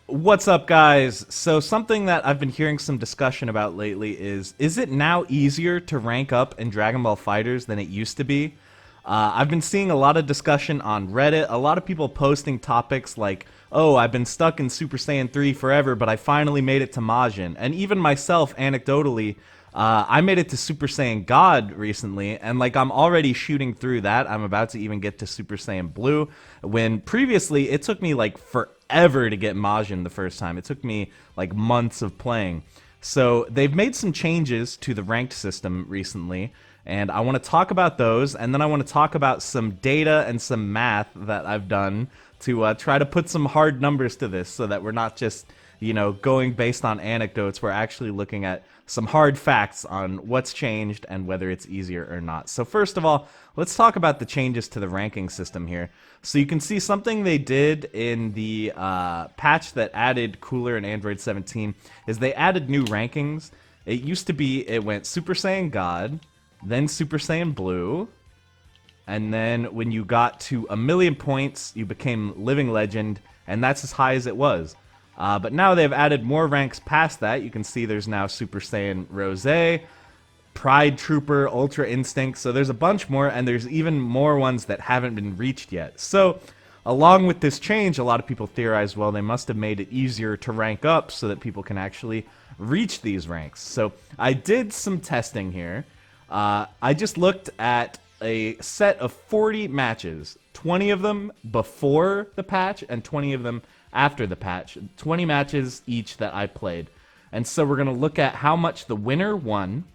What's up, guys? So something that I've been hearing some discussion about lately is it now easier to rank up in Dragon Ball FighterZ than it used to be? I've been seeing a lot of discussion on Reddit, a lot of people posting topics like, oh, I've been stuck in Super Saiyan 3 forever, but I finally made it to Majin. And even myself, anecdotally, I made it to Super Saiyan God recently, and like I'm already shooting through that. I'm about to even get to Super Saiyan Blue, when previously it took me like forever to get Majin the first time. It took me like months of playing. So they've made some changes to the ranked system recently, and I want to talk about those, and then I want to talk about some data and some math that I've done to try to put some hard numbers to this so that we're not just, going based on anecdotes. We're actually looking at some hard facts on what's changed and whether it's easier or not. So first of all, let's talk about the changes to the ranking system here. So you can see something they did in the patch that added Cooler in Android 17 is they added new rankings. It used to be, it went Super Saiyan God, then Super Saiyan Blue, and then when you got to 1,000,000 points, you became Living Legend, and that's as high as it was. But now they've added more ranks past that. You can see there's now Super Saiyan Rose, Pride Trooper, Ultra Instinct, so there's a bunch more, and there's even more ones that haven't been reached yet. So, along with this change, a lot of people theorize, well, they must have made it easier to rank up so that people can actually reach these ranks. So, I did some testing here. I just looked at a set of 40 matches, 20 of them before the patch and 20 of them after the patch. 20 matches each that I played. And so we're going to look at how much the winner won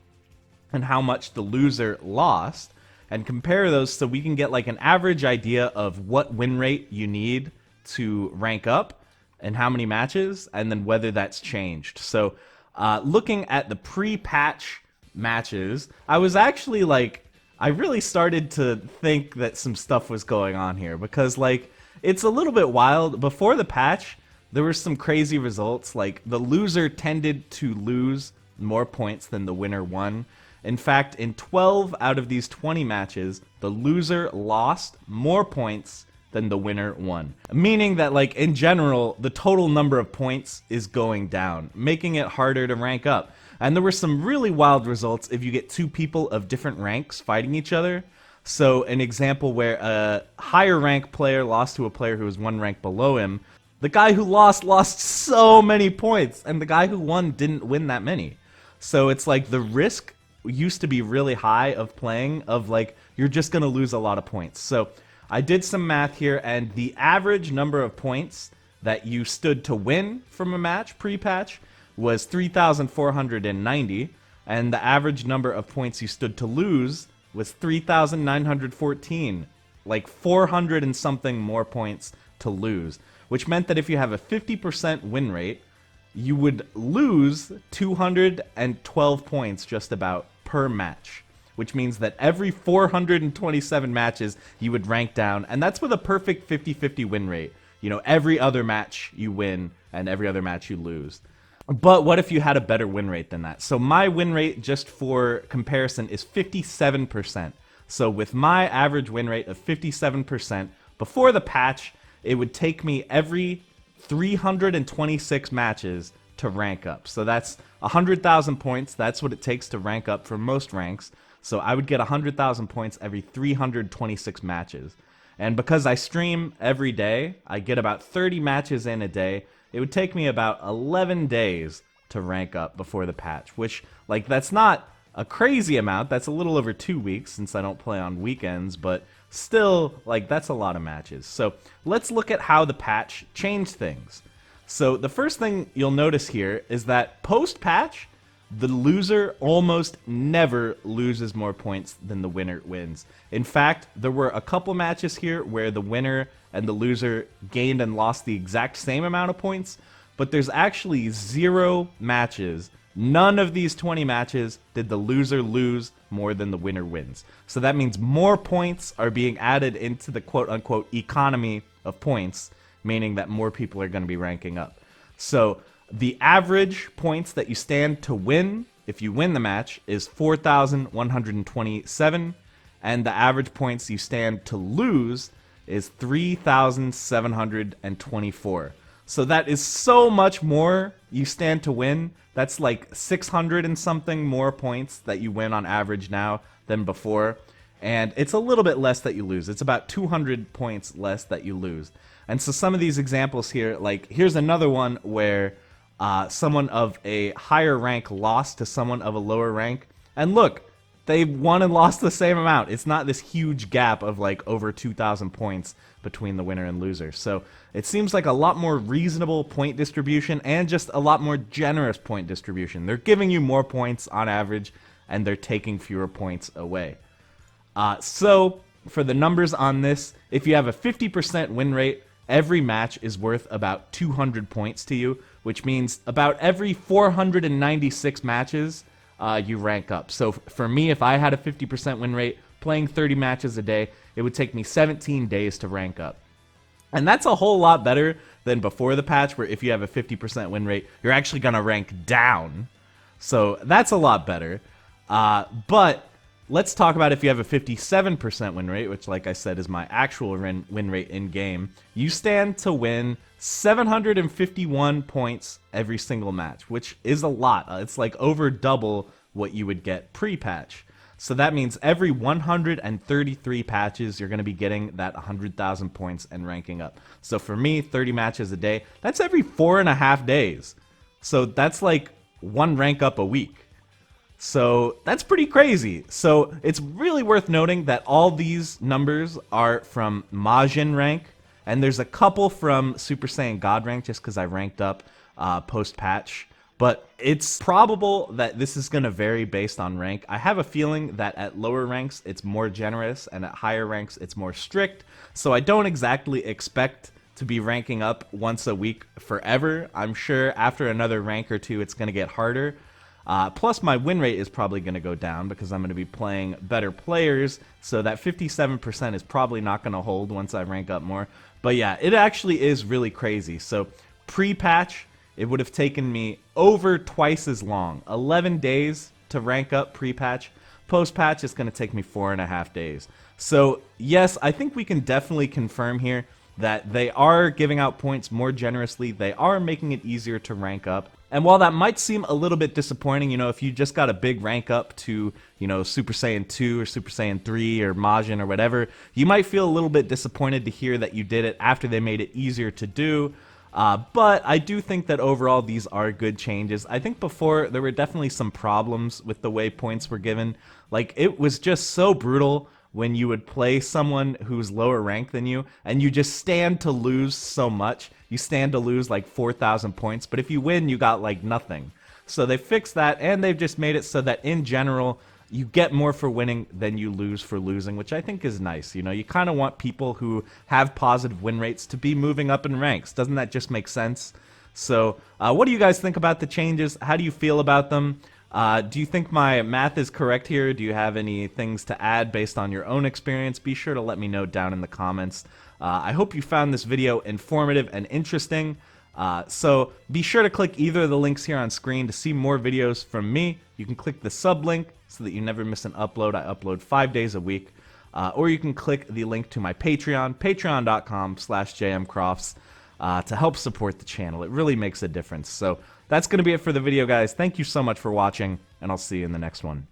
and how much the loser lost and compare those so we can get like an average idea of what win rate you need to rank up and how many matches, and then whether that's changed. So looking at the pre-patch matches, I was actually like, I really started to think that some stuff was going on here, because like it's a little bit wild. Before the patch, there were some crazy results. Like the loser tended to lose more points than the winner won. In fact, in 12 out of these 20 matches, the loser lost more points than the winner won. Meaning that, like, in general, the total number of points is going down, making it harder to rank up. And there were some really wild results if you get two people of different ranks fighting each other. So an example where a higher rank player lost to a player who was one rank below him. The guy who lost so many points, and the guy who won didn't win that many. So it's like the risk used to be really high of playing, of like, you're just going to lose a lot of points. So I did some math here, and the average number of points that you stood to win from a match pre-patch was 3,490, and the average number of points you stood to lose was 3,914, like 400 and something more points to lose, which meant that if you have a 50% win rate, you would lose 212 points just about per match, which means that every 427 matches you would rank down, and that's with a perfect 50-50 win rate. Every other match you win and every other match you lose. But what if you had a better win rate than that? So my win rate, just for comparison, is 57%. So with my average win rate of 57%, before the patch, it would take me every 326 matches to rank up. So that's 100,000 points. That's what it takes to rank up for most ranks. So I would get 100,000 points every 326 matches. And because I stream every day, I get about 30 matches in a day. It would take me about 11 days to rank up before the patch, which, like, that's not a crazy amount. That's a little over 2 weeks since I don't play on weekends, but still, like, that's a lot of matches. So let's look at how the patch changed things. So the first thing you'll notice here is that post-patch, the loser almost never loses more points than the winner wins. In fact, there were a couple matches here where the winner and the loser gained and lost the exact same amount of points, but there's actually 0 matches. None of these 20 matches did the loser lose more than the winner wins. So that means more points are being added into the quote-unquote economy of points, meaning that more people are going to be ranking up. So the average points that you stand to win, if you win the match, is 4,127, and the average points you stand to lose is 3,724. So that is so much more you stand to win. That's like 600 and something more points that you win on average now than before. And it's a little bit less that you lose. It's about 200 points less that you lose. And so some of these examples here, like here's another one where someone of a higher rank lost to someone of a lower rank. And look, they won and lost the same amount. It's not this huge gap of like over 2,000 points between the winner and loser. So it seems like a lot more reasonable point distribution and just a lot more generous point distribution. They're giving you more points on average and they're taking fewer points away. So for the numbers on this, if you have a 50% win rate, every match is worth about 200 points to you, which means about every 496 matches, you rank up. So for me, if I had a 50% win rate, playing 30 matches a day, it would take me 17 days to rank up. And that's a whole lot better than before the patch, where if you have a 50% win rate, you're actually going to rank down. So that's a lot better. But let's talk about if you have a 57% win rate, which, like I said, is my actual win rate in-game. You stand to win 751 points every single match, which is a lot. It's like over double what you would get pre-patch. So that means every 133 patches, you're going to be getting that 100,000 points and ranking up. So for me, 30 matches a day, that's every 4.5 days. So that's like one rank up a week. So that's pretty crazy. So it's really worth noting that all these numbers are from Majin rank, and there's a couple from Super Saiyan God rank just because I ranked up post-patch. But it's probable that this is going to vary based on rank. I have a feeling that at lower ranks it's more generous, and at higher ranks it's more strict. So I don't exactly expect to be ranking up once a week forever. I'm sure after another rank or two it's going to get harder. Plus, my win rate is probably going to go down because I'm going to be playing better players, so that 57% is probably not going to hold once I rank up more. But yeah, it actually is really crazy. So pre-patch, it would have taken me over twice as long, 11 days to rank up pre-patch. Post-patch, it's going to take me 4.5 days. So yes, I think we can definitely confirm here that they are giving out points more generously. They are making it easier to rank up. And while that might seem a little bit disappointing, you know, if you just got a big rank up to, you know, Super Saiyan 2 or Super Saiyan 3 or Majin or whatever, you might feel a little bit disappointed to hear that you did it after they made it easier to do. But I do think that overall these are good changes. I think before there were definitely some problems with the way points were given. Like, it was just so brutal when you would play someone who's lower ranked than you, and you just stand to lose so much. You stand to lose like 4,000 points, but if you win, you got like nothing. So they fixed that, and they've just made it so that in general, you get more for winning than you lose for losing, which I think is nice. You know, you kind of want people who have positive win rates to be moving up in ranks. Doesn't that just make sense? So what do you guys think about the changes? How do you feel about them? Do you think my math is correct here? Do you have any things to add based on your own experience? Be sure to let me know down in the comments. I hope you found this video informative and interesting. So be sure to click either of the links here on screen to see more videos from me. You can click the sub link so that you never miss an upload. I upload 5 days a week. Or you can click the link to my Patreon, patreon.com/jmcrofts, to help support the channel. It really makes a difference. So that's going to be it for the video, guys. Thank you so much for watching, and I'll see you in the next one.